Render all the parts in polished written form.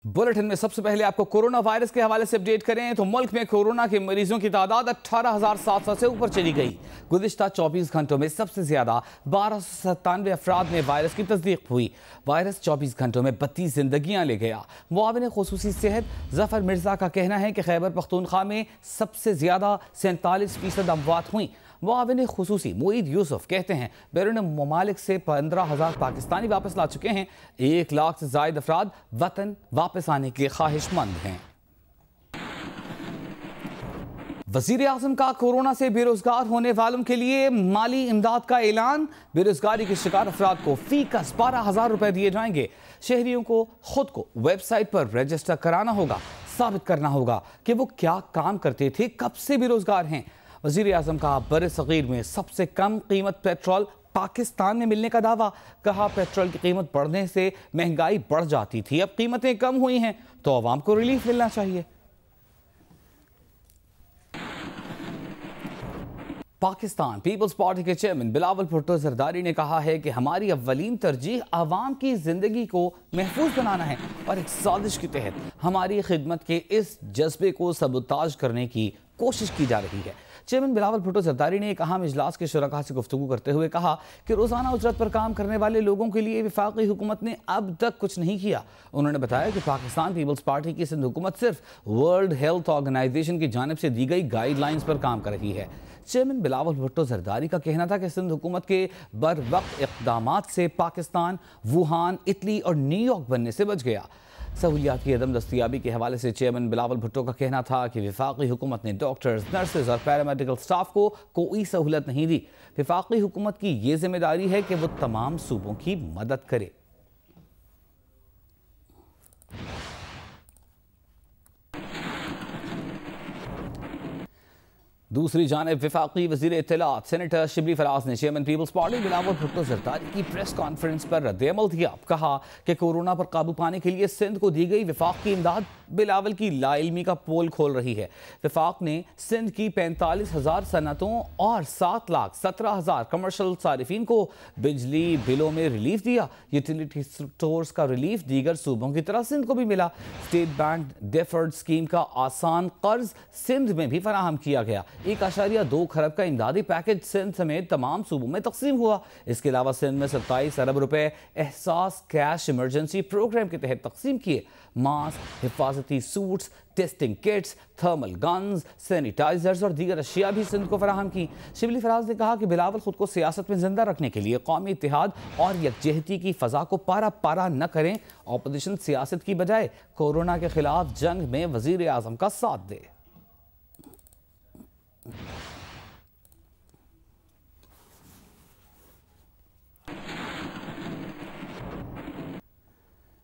Bulletin में सबसे पहले आपको कोरोना वायरस के हवाले से अपडेट करें तो मुल्क में कोरोना के मरीजों की तादाद 18,700 से ऊपर चली गई। गुज़िश्ता 24 घंटों में सबसे ज्यादा 1297 अफराद में वायरस की तस्दीक हुई। वायरस 24 घंटों में 32 जिंदगियां ले गया। मुआविन खुसूसी सेहत जफर मिर्जा का कहना है कि खैबर पख्तूनख्वा में सबसे ज्यादा 47% अमवात हुई। मुआविन खुसूसी मोईद यूसुफ कहते हैं बैरून ममालिक से 15,000 पाकिस्तानी वापस ला चुके हैं। 1 लाख से जायद अफराद वतन वापस आने के लिए ख्वाहिशमंद हैं। वज़ीर आज़म का कोरोना से बेरोजगार होने वालों के लिए माली इमदाद का ऐलान। बेरोजगारी के शिकार अफराद को फी कस 12,000 रुपए दिए जाएंगे। शहरियों को खुद को वेबसाइट पर रजिस्टर कराना होगा, साबित करना होगा कि वो क्या काम करते थे, कब से बेरोजगार हैं। वज़ीर आज़म का बरसग़ीर में सबसे कम कीमत पेट्रोल पाकिस्तान में मिलने का दावा। कहा पेट्रोल की कीमत बढ़ने से महंगाई बढ़ जाती थी, अब कीमतें कम हुई हैं तो अवाम को रिलीफ मिलना चाहिए। पाकिस्तान पीपल्स पार्टी के चेयरमैन बिलावल भुट्टो जरदारी ने कहा है कि हमारी अव्वलीन तरजीह आवाम की जिंदगी को महफूज बनाना है और एक साजिश के तहत हमारी खिदमत के इस जज्बे को सबूताज करने की कोशिश की जा रही है। चेयरमैन बिलावल भुट्टो जरदारी ने एक अहम इजलास के शुरका से गुफ्तगू करते हुए कहा कि रोजाना उजरत पर काम करने वाले लोगों के लिए वफाकी हुकूमत ने अब तक कुछ नहीं किया। उन्होंने बताया कि पाकिस्तान पीपल्स पार्टी की सिंध हुकूमत सिर्फ वर्ल्ड हेल्थ ऑर्गेनाइजेशन की जानिब से दी गई गाइडलाइंस पर काम कर रही है। चेयरमैन बिलावल भुट्टो जरदारी का कहना था कि सिंध हुकूमत के बर वक्त इक़दामात से पाकिस्तान वुहान, इटली और न्यूयॉर्क बनने से बच गया। सहूलियात की अदम दस्तियाबी के हवाले से चेयरमैन बिलावल भुट्टो का कहना था कि वफाकी हुकूमत ने डॉक्टर्स, नर्सेज और पैरामेडिकल स्टाफ को कोई सहूलत नहीं दी। वफाकी हुकूमत की ये जिम्मेदारी है कि वो तमाम सूबों की मदद करे। दूसरी जानिब वफाकी वज़ीर इत्तलात सेनेटर शिबली फराज ने chairman Peoples Party Bilawal Bhutto Zardari की प्रेस कॉन्फ्रेंस पर रद्द-ए-अमल दिया। कहा कि कोरोना पर काबू पाने के लिए सिंध को दी गई वफाक की इमदाद बिलावल की लाइल्मी का पोल खोल रही है। वफाक ने सिंध की 45,000 सनतों और 7,17,000 कमर्शल सारिफीन को बिजली बिलों में रिलीफ दिया। यूटिलिटी स्टोर्स का रिलीफ दीगर सूबों की तरह सिंध को भी मिला। स्टेट बैंक डेफर्ड स्कीम का आसान कर्ज सिंध में भी फराहम किया गया। 1.2 खरब का इमदादी पैकेज सिंध समेत तमाम सूबों में तकसीम हुआ। इसके अलावा सिंध में 27 अरब रुपए एहसास कैश इमरजेंसी प्रोग्राम के तहत तकसीम किए। मास्क, हिफाजती suits, testing kits, thermal guns, sanitizers और दीगर अशिया भी सिंध को फराहम की। शिबली फराज ने कहा कि बिलावल खुद को सियासत में जिंदा रखने के लिए कौमी इत्तेहाद और यकजहती की फजा को पारा पारा न करें। ऑपोजिशन सियासत की बजाय कोरोना के खिलाफ जंग में वजीर आजम का साथ दे।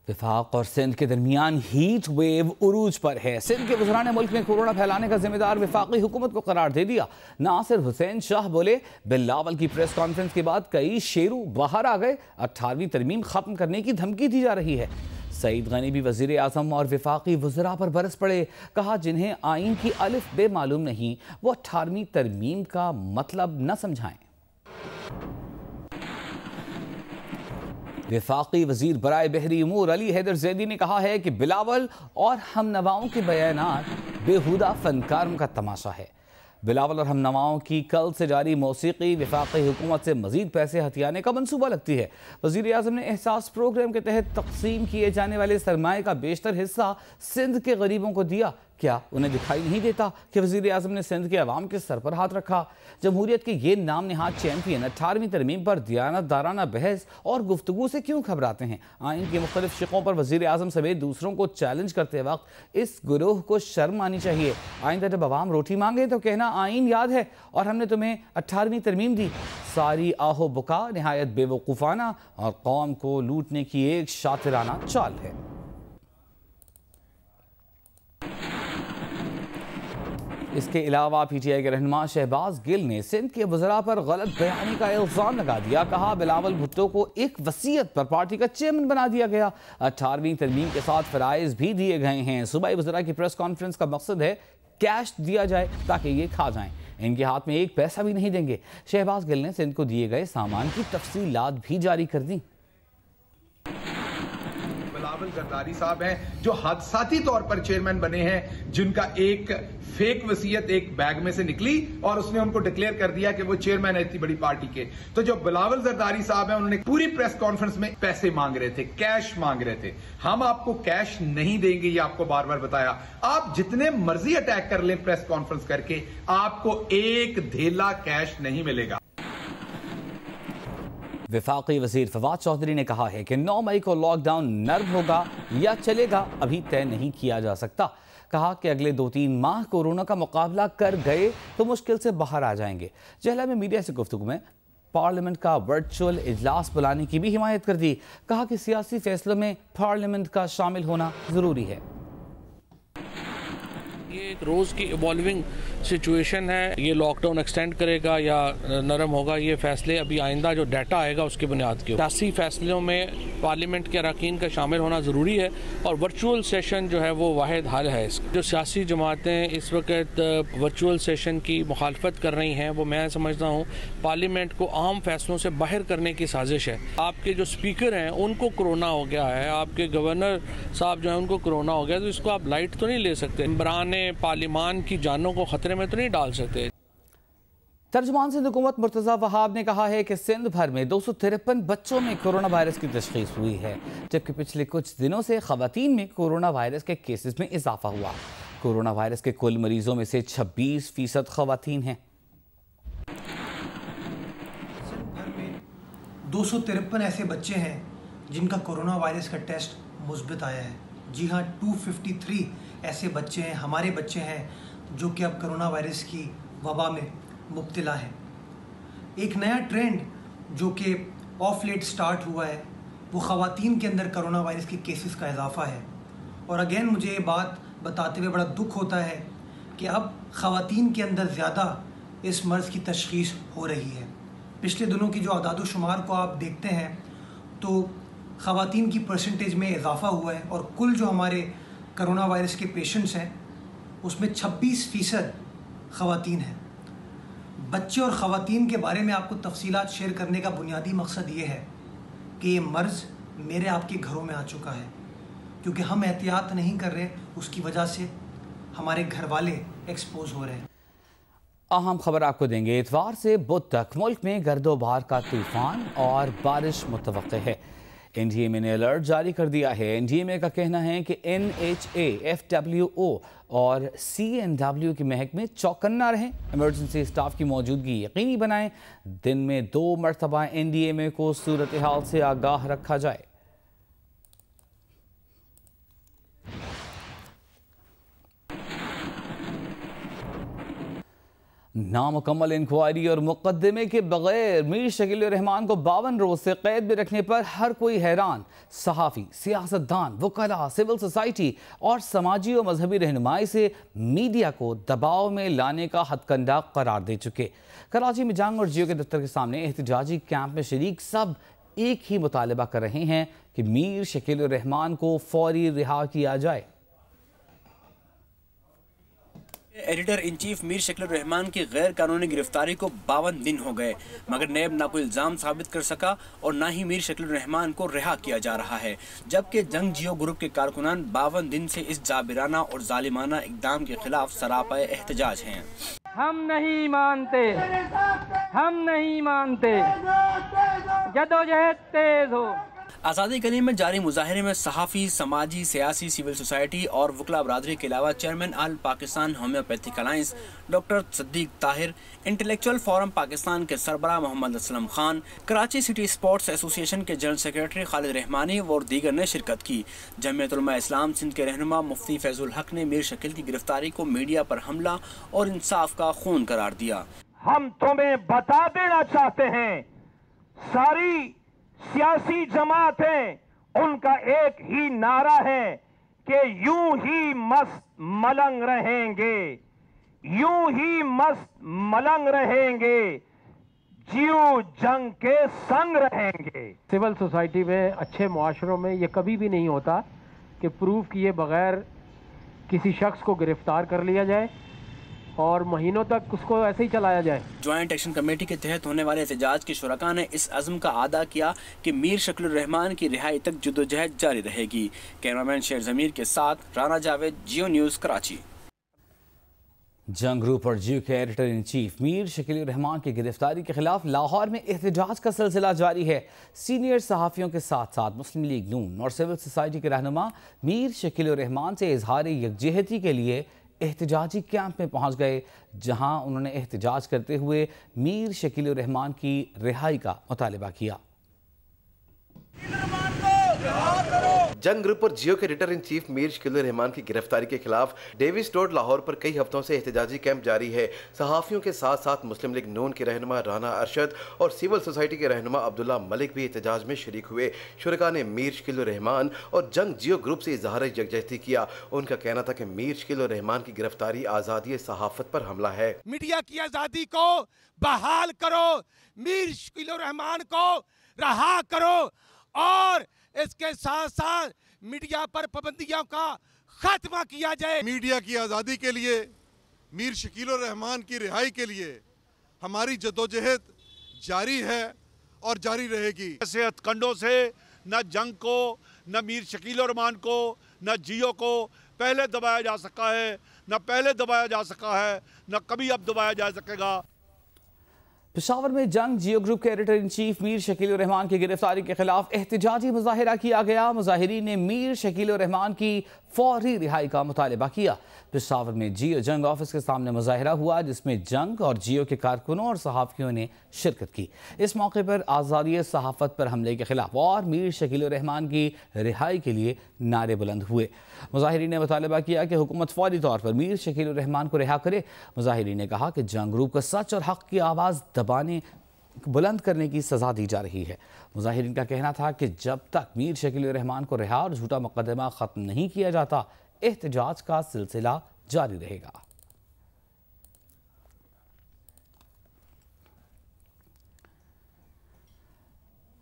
वफाक और सिंध के दरमियान हीट वेव उरूज पर है। सिंध के वज़रा ने मुल्क में कोरोना फैलाने का जिम्मेदार वफाकी हुकूमत को करार दे दिया। नासिर हुसैन शाह बोले बिलावल की प्रेस कॉन्फ्रेंस के बाद कई शेरू बाहर आ गए। 18वीं तरमीम खत्म करने की धमकी दी जा रही है। सईद गनी भी वज़ीर आज़म और वफाकी वज़रा पर बरस पड़े। कहा जिन्हें आइन की अलिफ बे मालूम नहीं वो 18वीं तरमीम का मतलब न समझाएं। वफाकी वजीर बराए बहरी उमूर अली हैदर जैदी ने कहा है कि बिलावल और हमनवाओं के बयानात बेहुदा फनकारों का तमाशा है। बिलावल और हमनवाओं की कल से जारी मौसीकी वफाकी हुकूमत से मजीद पैसे हथियाने का मंसूबा लगती है। वज़ीर आज़म ने एहसास प्रोग्राम के तहत तकसीम किए जाने वाले सरमाए का बेशतर हिस्सा सिंध के गरीबों को दिया। क्या उन्हें दिखाई नहीं देता कि वज़ीर आज़म ने सिंध के अवाम के सर पर हाथ रखा। जमहूरियत के ये नाम निहाद चैंपियन 18वीं तरमीम पर दियानतदाराना बहस और गुफ्तगू से क्यों घबराते हैं। आइन के मुख्तलिफ शिकों पर वज़ीर आज़म समेत दूसरों को चैलेंज करते वक्त इस गुरूह को शर्म आनी चाहिए। आइंदा जब अवाम रोटी मांगे तो कहना आइन याद है और हमने तुम्हें 18वीं तरमीम दी। सारी आहो बुका नहायत बेवकूफ़ाना और कौम को लूटने की एक शातिराना चाल है। इसके अलावा पीटीआई के रहनुमा शहबाज गिल ने सिंध के वज़रा पर गलत बयानी का इल्ज़ाम लगा दिया। कहा बिलावल भुट्टो को एक वसीयत पर पार्टी का चेयरमैन बना दिया गया। 18वीं तरमीम के साथ फ़राइज़ भी दिए गए हैं। सूबाई वज़रा की प्रेस कॉन्फ्रेंस का मकसद है कैश दिया जाए ताकि ये खा जाएं। इनके हाथ में एक पैसा भी नहीं देंगे। शहबाज गिल ने सिंध को दिए गए सामान की तफसीलात भी जारी कर दी। बिलावल जरदारी साहब हैं जो हादसाती तौर पर चेयरमैन बने हैं, जिनका एक फेक वसीयत एक बैग में से निकली और उसने उनको डिक्लेयर कर दिया कि वो चेयरमैन है इतनी बड़ी पार्टी के। तो जो बिलावल जरदारी साहब हैं उन्होंने पूरी प्रेस कॉन्फ्रेंस में पैसे मांग रहे थे, कैश मांग रहे थे। हम आपको कैश नहीं देंगे, ये आपको बार बार बताया। आप जितने मर्जी अटैक कर लें प्रेस कॉन्फ्रेंस करके, आपको एक धेला कैश नहीं मिलेगा। वफाकी वजीर फवाद चौधरी ने कहा है कि 9 मई को लॉकडाउन नर्म होगा या चलेगा अभी तय नहीं किया जा सकता। कहा कि अगले 2-3 माह कोरोना का मुकाबला कर गए तो मुश्किल से बाहर आ जाएंगे। जहला में मीडिया से गुफ्तगू में पार्लियामेंट का वर्चुअल इजलास बुलाने की भी हिमायत कर दी। कहा कि सियासी फैसलों में पार्लियामेंट का शामिल होना जरूरी है। ये एक रोज़ की इवॉल्विंग सिचुएशन है। ये लॉकडाउन एक्सटेंड करेगा या नरम होगा, ये फैसले अभी आइंदा जो डाटा आएगा उसकी बुनियाद के सियासी फैसलों में पार्लियामेंट के अरकान का शामिल होना ज़रूरी है और वर्चुअल सेशन जो है वो वाहिद हल है इसका। जो सियासी जमातें इस वक्त वर्चुअल सेशन की मुखालफत कर रही हैं वो मैं समझता हूँ पार्लियामेंट को आम फैसलों से बाहर करने की साजिश है। आपके जो स्पीकर हैं उनको कोरोना हो गया है, आपके गवर्नर साहब जो है उनको कोरोना हो गया, तो इसको आप लाइट तो नहीं ले सकते। इमरान पार्लियामान की जानों को खतरे में तो नहीं डाल सकते। तर्जुमान सिंध हुकूमत मुर्तज़ा वहाब ने कहा है कि सिंध भर में 253 बच्चों में कोरोना वायरस की तशख़ीस हुई है, जबकि पिछले कुछ दिनों से ख़वातीन में कोरोना वायरस के केसेस में इजाफा हुआ। कोरोना वायरस के कुल मरीजों में से 26% ख़वातीन हैं। सिंध भर में 253 ऐसे बच्चे हैं जिनका कोरोना वायरस का टेस्ट मुस्बित आया है। जी हाँ, 253 ऐसे बच्चे हैं, हमारे बच्चे हैं जो कि अब कोरोना वायरस की वबा में मुब्तला है। एक नया ट्रेंड जो कि ऑफ लेट स्टार्ट हुआ है वो ख़वातीन के अंदर कोरोना वायरस के केसेस का इजाफा है। और अगेन मुझे ये बात बताते हुए बड़ा दुख होता है कि अब ख़वातीन के अंदर ज़्यादा इस मर्ज़ की तशख़ीस हो रही है। पिछले दिनों की जो आदाद शुमार को आप देखते हैं तो ख़वातीन की परसेंटेज में इजाफा हुआ है और कुल जो हमारे कोरोना वायरस के पेशेंट्स हैं उसमें 26% ख़वातीन हैं। बच्चे और ख़वातीन के बारे में आपको तफसीलात शेयर करने का बुनियादी मकसद ये है कि ये मर्ज़ मेरे आपके घरों में आ चुका है, क्योंकि हम एहतियात नहीं कर रहे, उसकी वजह से हमारे घर वाले एक्सपोज हो रहे हैं। अहम खबर आपको देंगे। इतवार से बुध तक मुल्क में गर्दोबार का तूफान और बारिश मुतवक्के है। NDMA ने अलर्ट जारी कर दिया है। NDMA का कहना है कि NHA, FWO और CNW के महकमे चौकन्ना रहें, इमरजेंसी स्टाफ की मौजूदगी यकीनी बनाएं, दिन में 2 मरतबा NDMA को सूरत हाल से आगाह रखा जाए। नामुकम्मल इंक्वायरी और मुकदमे के बगैर मीर शकील रहमान को 52 रोज से कैद में रखने पर हर कोई हैरान। सहाफ़ी, सियासतदान, वकला, सिविल सोसाइटी और समाजी और मजहबी रहनुमाई से मीडिया को दबाव में लाने का हथकंडा करार दे चुके। कराची में जंग और जियो के दफ्तर के सामने एहतजाजी कैंप में शरीक सब एक ही मुतालबा कर रहे हैं कि मीर शकील रहमान को फौरी रिहा किया जाए। Editor in chief Mir Shakeel Rahman की गैर कानूनी गिरफ्तारी को 52 दिन हो गए, मगर नैब ना कोई इल्ज़ाम साबित कर सका और ना ही मीर शकील रहमान को रिहा किया जा रहा है, जबकि जंग जियो ग्रुप के कारकुनान 52 दिन से इस जाबिराना और जालिमाना इक़दाम के खिलाफ सरापाए एहतजाज हैं। हम नहीं मानते, हम नहीं मानते, जदोजहद तेज हो। आज़ादी गली में जारी मुजाहरे में सहाफ़ी, समाजी, सियासी, सिविल सोसाइटी और वकला बरादरी के अलावा chairman all Pakistan homeopathic alliance doctor Siddique Tahir, intellectual forum Pakistan के सरबराह Mohammad Aslam Khan, Karachi city sports association के जनरल सेक्रेटरी खालिद रहमानी और दीगर ने शिरकत की। जमीयत उलमा इस्लाम सिंध के रहनुमा मुफ्ती फैजुल हक ने मीर शकील की गिरफ्तारी को मीडिया पर हमला और इंसाफ का खून करार दिया। हम तुम्हें बता देना चाहते हैं, सारी सियासी जमातें उनका एक ही नारा है कि यूं ही मस्त मलंग रहेंगे, यूं ही मस्त मलंग रहेंगे, जियो जंग के संग रहेंगे। सिविल सोसाइटी में, अच्छे मुआशरों में ये कभी भी नहीं होता कि प्रूफ किए बगैर किसी शख्स को गिरफ्तार कर लिया जाए और महीनों तक उसको ऐसे ही चलाया जाए। ज्वाइंट एक्शन कमेटी के तहत होने वाले एहतजाज के शुरका ने इस अज़्म का आदा किया कि मीर शकीलुर रहमान की रिहाई तक जद्दोजहद जारी रहेगी। कैमरामैन शेर ज़मीर के साथ राना जावेद, जियो न्यूज़, कराची। जंग ग्रुप और जियो के editor in chief Mir Shakilur Rahman की गिरफ्तारी के खिलाफ लाहौर में एहतजाज का सिलसिला जारी है। सीनियर सहाफ़ियों के साथ साथ मुस्लिम लीग नून और सिविल सोसाइटी के रहनुमा मीर शकीलुर रहमान से इजहार यकजहती के लिए एहतजाजी कैंप में पहुंच गए, जहां उन्होंने एहतजाज करते हुए मीर शकीलुर रहमान की रिहाई का मुतालबा किया। जंग ग्रुप और जियो के editor in chief Mir Shakilur Rahman की गिरफ्तारी के खिलाफ डेविस रोड लाहौर पर कई हफ्तों से एहतजाजी कैंप जारी है। सहाफ़ियों के साथ साथ मुस्लिम लीग नून के रहनुमा राना अरशद और सिविल सोसाइटी के रहनुमा अब्दुल्ला मलिक भी एहतजाज में शरीक हुए। शुरका ने मीर शकीलुर रहमान और जंग जियो ग्रुप से इजहार यकजहती किया। उनका कहना था कि मीर शकीलुर रहमान की गिरफ्तारी आज़ादी सहाफ़त पर हमला है। मीडिया की आज़ादी को बहाल करो, मीर शकीलुर रहमान को रहा करो और इसके साथ साथ मीडिया पर पाबंदियों का खात्मा किया जाए। मीडिया की आज़ादी के लिए, मीर शकीलुर रहमान की रिहाई के लिए हमारी जद्दोजहद जारी है और जारी रहेगी। ऐसे हथकंडों से न जंग को, न मीर शकीलुर रहमान को, न जियो को पहले दबाया जा सका है, न पहले दबाया जा सका है, न कभी अब दबाया जा सकेगा। पेशावर में जंग जियो ग्रुप के editor in chief Mir Shakilur Rahman की गिरफ्तारी के खिलाफ एहतजाजी मुजाहिरा किया गया। मुजाहिरीन ने मीर शकीलुर रहमान की फौरी रिहाई का मुतालबा किया। पेशावर में जियो जंग ऑफिस के सामने मुजाहिरा हुआ, जिसमें जंग और जियो के कारकुनों और सहाफ़ियों ने शिरकत की। इस मौके पर आज़ादी सहाफ़त पर हमले के खिलाफ और मीर शकीलुर रहमान की रिहाई के लिए नारे बुलंद हुए। मुजाहिरीन ने मुतालबा किया कि हुकूमत फौरी तौर पर मीर शकीलुर रहमान को रिहा करे। मुजाहिरीन ने कहा कि जंग ग्रुप को सच और हक़ की आवाज़ दबाने, बुलंद करने की सज़ा दी जा रही है। मुजाहिरीन का कहना था कि जब तक मीर शकीलुर रहमान को रिहा और झूठा मुकदमा ख़त्म नहीं किया जाता, एहतजाज का सिलसिला जारी रहेगा।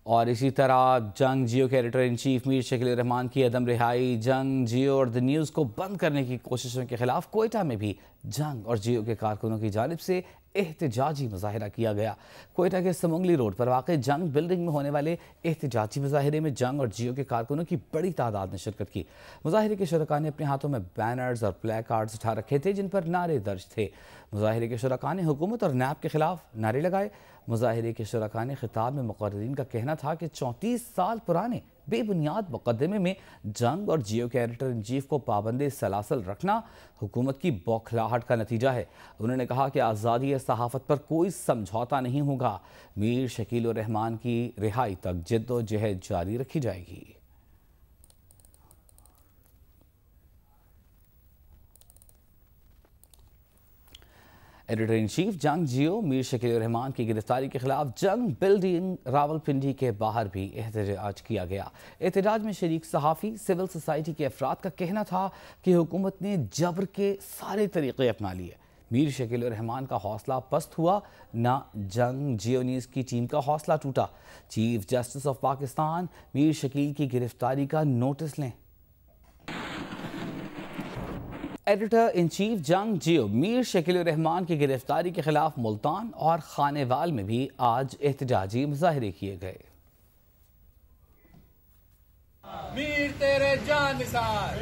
और इसी तरह जंग जियो के editor in chief Mir Shakilur Rahman की अदम रिहाई, जंग जियो और द न्यूज़ को बंद करने की कोशिशों के खिलाफ कोयटा में भी जंग और जियो के कारकुनों की जानिब से एहतजाजी मुजाहिरा किया गया। कोयटा के समंगली रोड पर वाक़ जंग बिल्डिंग में होने वाले एहतजाजी मुजाहिरे में जंग और जियो के कारकुनों की बड़ी तादाद ने शिरकत की। मुजाहिरे के शुरका ने अपने हाथों में बैनर्स और प्ले कार्ड्स उठा रखे थे, जिन पर नारे दर्ज थे। मुजाहिरे के शुरका ने हुकूमत और नैब के खिलाफ नारे लगाए। मुजाहिरे के शुरका ने खिताब में मुक़र्रिरीन का कहना था कि 34 साल पुराने बेबुनियाद मुकदमे में जंग और जियो के एडिटर इन चीफ को पाबंदे सलासल रखना हुकूमत की बौखलाहट का नतीजा है। उन्होंने कहा कि आज़ादी सहाफ़त पर कोई समझौता नहीं होगा। मीर शकीलुर रहमान की रिहाई तक जद्दोजहद जारी रखी जाएगी। एडिटर इन चीफ जंग जियो मीर शकीलुर रहमान की गिरफ्तारी के खिलाफ जंग बिल्डिंग रावलपिंडी के बाहर भी एहतजाज किया गया। एहतजाज में शरीक सहाफ़ी, सिविल सोसाइटी के अफराद का कहना था कि हुकूमत ने जबर के सारे तरीक़े अपना लिए। मीर शकीलुर रहमान का हौसला पस्त हुआ, न जंग जियो न्यूज़ की टीम का हौसला टूटा। Chief justice of Pakistan Mir Shakeel की गिरफ्तारी का नोटिस लें। एडिटर इन चीफ जंग जियो मीर शकीलुर रहमान की गिरफ्तारी के खिलाफ मुल्तान और खानेवाल में भी आज एहतजाजी मुजाहिरे किए गए। मीर तेरे जान निसार,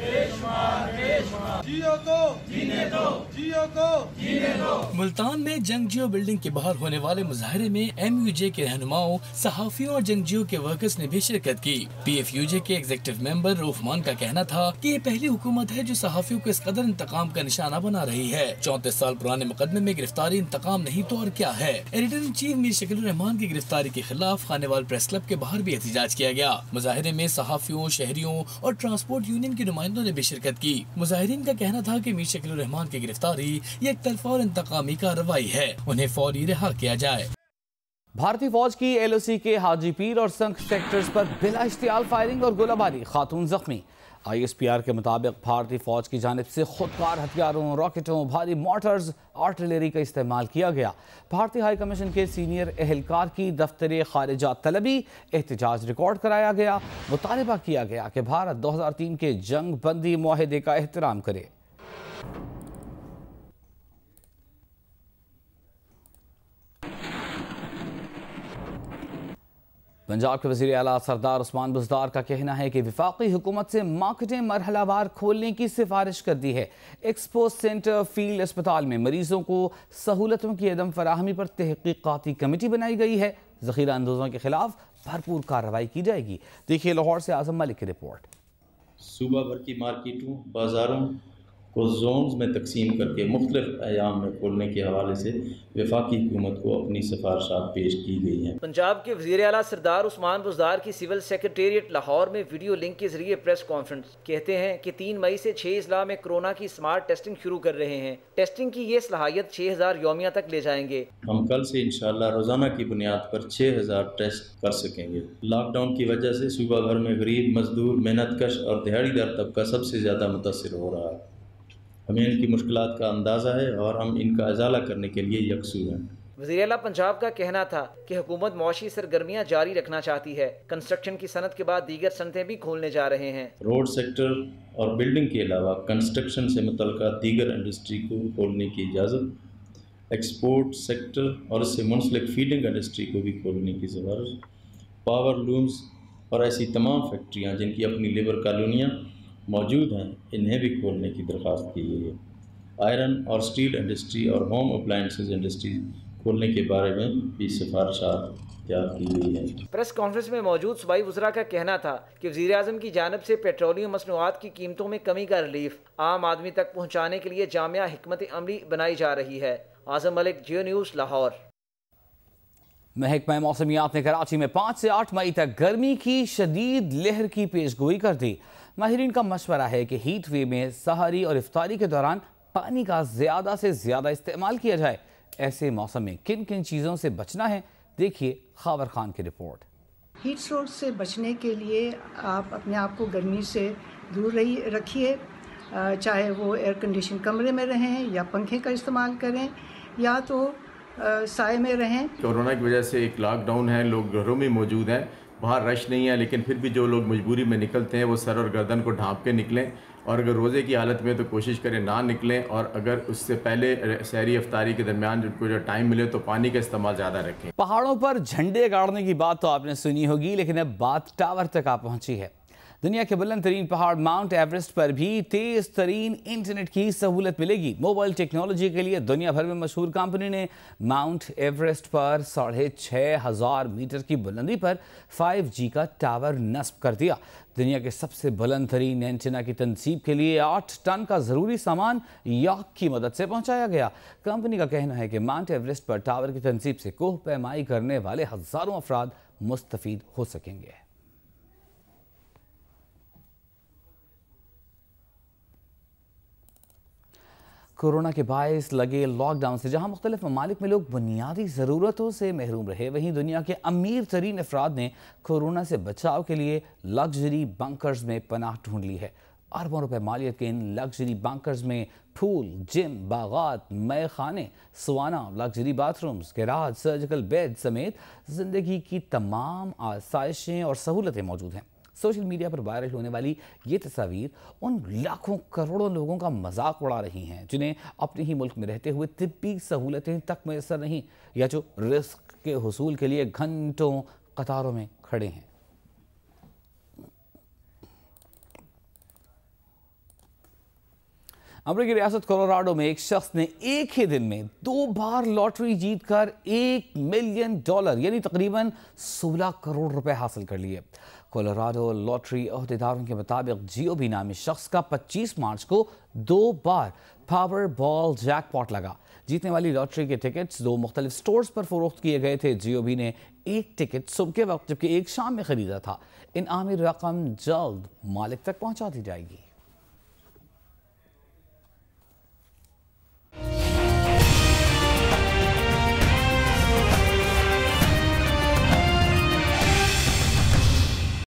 जियो को जीने दो, जियो को जीने दो। मुल्तान में जंग जियो बिल्डिंग के बाहर होने वाले मुजाहिरे में MUJ के रहनुमाओं, सहाफियों और जंग जियो के वर्कर्स ने भी शिरकत की। PFUJ के एग्जीक्यूटिव मेंबर रूफमान का कहना था कि ये पहली हुकूमत है जो सहाफियों को इस कदर इंतकाम का निशाना बना रही है। 34 साल पुराने मुकदमे में गिरफ्तारी इंतकाम नहीं तो और क्या है। Editor in chief Mir Shakilur Rahman की गिरफ्तारी के खिलाफ खानेवाल प्रेस क्लब के बाहर भी एहतजाज किया गया। मुजाहिरे में सहाफियों, शहरियों और ट्रांसपोर्ट यूनियन के नुमाइंदों ने भी शिरकत की। मुजाहिरीन का कहना था कि मीर शकीलुर रहमान की गिरफ्तारी ये एक तरफा और इंतकामी कार्रवाई है, उन्हें फौरी रिहा किया जाए। भारतीय फौज की LOC के हाजी पीर और संख सेक्टर्स पर बिला इश्तियाल फायरिंग और गोलाबारी, खातून जख्मी। ISPR के मुताबिक भारतीय फौज की जानिब से खुदकार हथियारों, रॉकेटों, भारी मोटर्स, आर्टिलरी का इस्तेमाल किया गया। भारतीय हाई कमीशन के सीनियर एहलकार की दफ्तर खारिजा तलबी एहतजाज रिकॉर्ड कराया गया। मुतालबा किया गया कि भारत 2003 के जंग बंदी मुआहदे का एहतराम करे। पंजाब के वज़ीर आला सरदार उस्मान बुज़दार का कहना है कि वफाकी हुकूमत से मार्केटें मरहलावार खोलने की सिफारिश कर दी है। एक्सपो सेंटर फील्ड अस्पताल में मरीजों को सहूलतों की अदम फराहमी पर तहकीकाती कमेटी बनाई गई है। ज़ख़ीरा अंदोज़ों के खिलाफ भरपूर कार्रवाई की जाएगी। देखिए लाहौर से आज़म मलिक की रिपोर्ट। सूबा भर की मार्केटों बाज़ारों को जोन्स में तकसीम करके मुख्तलिफ अयाम में खोलने के हवाले से वफाकी हुकूमत को अपनी सिफारिशात पेश की गई हैं। पंजाब के वज़ीर आला सरदार उस्मान बुज़दार की सिविल सेक्रेटेरिएट लाहौर में वीडियो लिंक के जरिए प्रेस कॉन्फ्रेंस कहते हैं कि 3 मई से 6 अजला में कोरोना की स्मार्ट टेस्टिंग शुरू कर रहे हैं। टेस्टिंग की ये सलाहियत 6000 यौमिया तक ले जाएंगे। हम कल से इंशाअल्लाह रोज़ाना की बुनियाद पर 6000 टेस्ट कर सकेंगे। लॉकडाउन की वजह से सूबा भर में गरीब, मजदूर, मेहनतकश और दिहाड़ीदार तबका सबसे ज़्यादा मुतासिर हो रहा है। हमें इनकी मुश्किलात का अंदाज़ा है और हम इनका अजाला करने के लिए यकसू हैं। वज़ीर आला पंजाब का कहना था कि हुकूमत मौशी सरगर्मियाँ जारी रखना चाहती है। कंस्ट्रक्शन की सनत के बाद दीगर सनतें भी खोलने जा रहे हैं। रोड सेक्टर और बिल्डिंग के अलावा कंस्ट्रक्शन से मुतल्लिका दीगर इंडस्ट्री को खोलने की इजाज़त, एक्सपोर्ट सेक्टर और इससे मुंसलिक फीडिंग इंडस्ट्री को भी खोलने की सिफारिश, पावर लूम्स और ऐसी तमाम फैक्ट्रियाँ जिनकी अपनी लेबर कॉलोनियाँ मौजूद हैं, इन्हें भी खोलने की दरख्वास्त की गई है। आयरन और स्टील इंडस्ट्री और होम अप्लायंसेज इंडस्ट्री खोलने के बारे में भी सिफारिशात तैयार की गई है। प्रेस कॉन्फ्रेंस में मौजूद सूबाई वज़रा का कहना था कि वज़ीर आज़म की जानिब से पेट्रोलियम मसनूआत की कीमतों में कमी का रिलीफ आम आदमी तक पहुँचाने के लिए जामिया हिकमत अमली बनाई जा रही है। आज़म मलिक, जियो न्यूज़, लाहौर। महकमा मौसमियात ने कराची में 5 से 8 मई तक गर्मी की शदीद लहर की पेशगोई कर दी। माहिरीन का मशवरा है कि हीट वेव में सहरी और इफ्तारी के दौरान पानी का ज़्यादा से ज़्यादा इस्तेमाल किया जाए। ऐसे मौसम में किन किन चीज़ों से बचना है, देखिए खावर खान की रिपोर्ट। हीट स्ट्रोक से बचने के लिए आप अपने आप को गर्मी से दूर रखिए, चाहे वो एयर कंडीशन कमरे में रहें या पंखे का इस्तेमाल करें या तो साए में रहें। कोरोना की वजह से एक लॉकडाउन है, लोग घरों में मौजूद हैं, बाहर रश नहीं है, लेकिन फिर भी जो लोग मजबूरी में निकलते हैं वो सर और गर्दन को ढांप के निकलें और अगर रोज़े की हालत में तो कोशिश करें ना निकलें और अगर उससे पहले सहरी इफ्तारी के दरमियान जिनको जो टाइम मिले तो पानी का इस्तेमाल ज़्यादा रखें। पहाड़ों पर झंडे गाड़ने की बात तो आपने सुनी होगी, लेकिन अब बात टावर तक आ पहुंची है। दुनिया के बुलंद तरीन पहाड़ माउंट एवरेस्ट पर भी तेज तरीन इंटरनेट की सहूलत मिलेगी। मोबाइल टेक्नोलॉजी के लिए दुनिया भर में मशहूर कंपनी ने माउंट एवरेस्ट पर 6500 मीटर की बुलंदी पर 5G का टावर नस्ब कर दिया। दुनिया के सबसे बुलंद तरीन एंटेना की तनसीब के लिए 8 टन का ज़रूरी सामान याक की मदद से पहुंचाया गया। कंपनी का कहना है कि माउंट एवरेस्ट पर टावर की तनसीब से कोह पैमाई करने वाले हज़ारों अफराद मुस्तफ़ीद हो सकेंगे। कोरोना के बायस लगे लॉकडाउन से जहां मुख्तलिफ ममालिक में लोग बुनियादी ज़रूरतों से महरूम रहे, वहीं दुनिया के अमीर तरीन अफराद ने कोरोना से बचाव के लिए लग्जरी बंकर्स में पनाह ढूंढ ली है। अरबों रुपए मालियत के इन लग्जरी बंकर्स में पूल, जिम, बागात, मय खाने, सुवाना, luxury bathrooms, garage, surgical bed समेत ज़िंदगी की तमाम आसाइशें और सहूलतें मौजूद हैं। सोशल मीडिया पर वायरल होने वाली ये तस्वीर उन लाखों करोड़ों लोगों का मजाक उड़ा रही हैं जिन्हें अपने ही मुल्क में रहते हुए तिब्बी सहूलतें तक मैसर नहीं या जो रिस्क के हुसूल के लिए घंटों कतारों में खड़े हैं। अमेरिकी रियासत कोलोराडो में एक शख्स ने एक ही दिन में 2 बार लॉटरी जीतकर $1 मिलियन यानी तकरीबन 16 करोड़ रुपए हासिल कर लिए। कोलोराडो लॉटरी अहदेदारों के मुताबिक जियोबी नामी शख्स का 25 मार्च को 2 बार पावर बॉल जैकपॉट लगा। जीतने वाली लॉटरी के टिकट्स 2 मुख्तलिफ स्टोर्स पर फरोख्त किए गए थे। जियोबी ने एक टिकट सुबह के वक्त जबकि एक शाम में खरीदा था। इनामी रकम जल्द मालिक तक पहुंचा दी जाएगी।